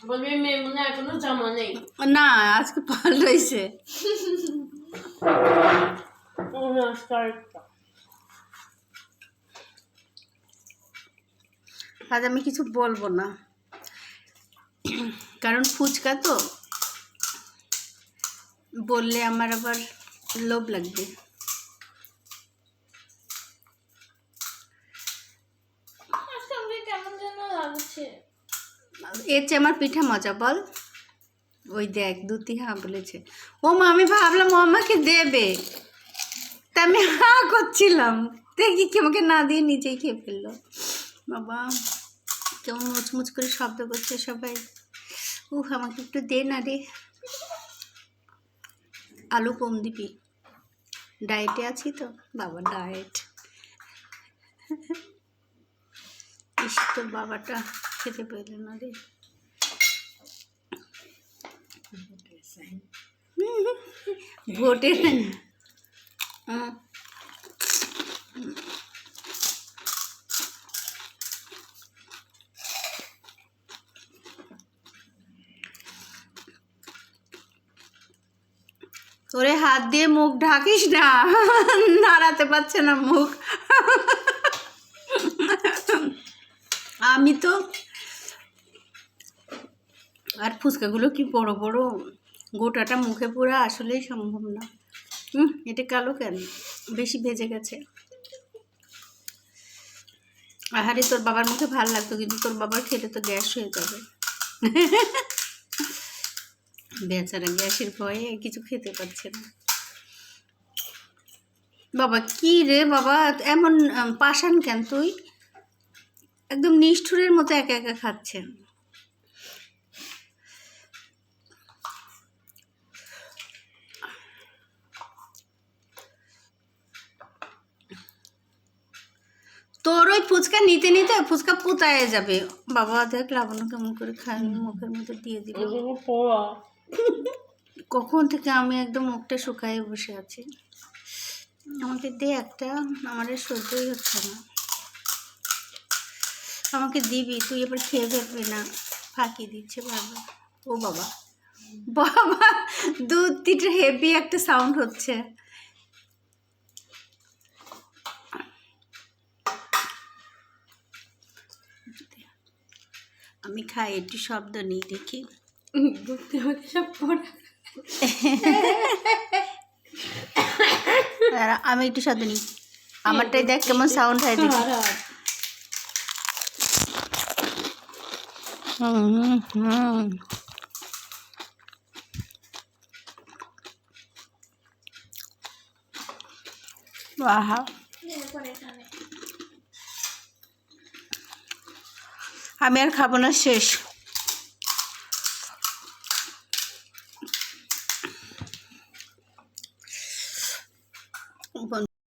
বলবি মেমুনা এখনো জামা নেই। না আজকে পাল্টাইছে। আজ আমি কিছু বলবো না, কারণ ফুচকা তো বললে আমার আবার লোভ লাগবে। কেমন যেন লাগছে। এর চেয়ে আমার পিঠা মজা বল। ওই দেখ দুতি হা বলেছে। ও মা, আমি ভাবলাম ও আমাকে দেবে, তা আমি হা করছিলাম, দেখি কি আমাকে না দিয়ে নিজেই খেয়ে ফেললো। বাবা কেমন মুচমুচ করে শব্দ করছে সবাই। আমাকে একটু দে না রে। আলু কম দিবি, ডায়েটে আছি তো বাবা, ডায়েট। ইস, তোর বাবাটা খেতে পেল না রে। ভোটের তোরে হাত দিয়ে মুখ ঢাকিস না, নাড়াতে পারছে না মুখ। আমি তো আর ফুচকাগুলো কি বড় বড়, গোটাটা মুখে পুরো আসলেই সম্ভব না। এটা কালো কেন, বেশি ভেজে গেছে। আহারে তোর বাবার মুখে ভালো লাগতো, কিন্তু তোর বাবার খেলে তো গ্যাস হয়ে যাবে। বেচারা গ্যাসের ভয়ে কিছু খেতে পারছে না। বাবা কি রে বাবা, এমন পাষাণ কেন তুই? একদম নিষ্ঠুরের মতো একা একা খাচ্ছেন। তোর ওই ফুচকা নিতে নিতে ফুচকা পুতায় যাবে। বাবা দেখ লাবণ্য কেমন করে খায়, মুখের মধ্যে দিয়ে দিল। কখন থেকে আমি একদম মুখটা শুকায়ে বসে আছি। আমাকে দে একটা, আমার সহ্যই হচ্ছে না। আমাকে দিবি, তুই এবার খেয়ে ফেলবি না, ফাঁকি দিচ্ছে বাবা। ও বাবা, বাবা দুধ তিনটা হেভি একটা সাউন্ড হচ্ছে। আমি খাই, একটু শব্দ নেই দেখি। আমি একটু শব্দ নিই, আমারটাই দেখ কেমন সাউন্ড হয় দেখি। আহা, আমি আর খাবো না, শেষ।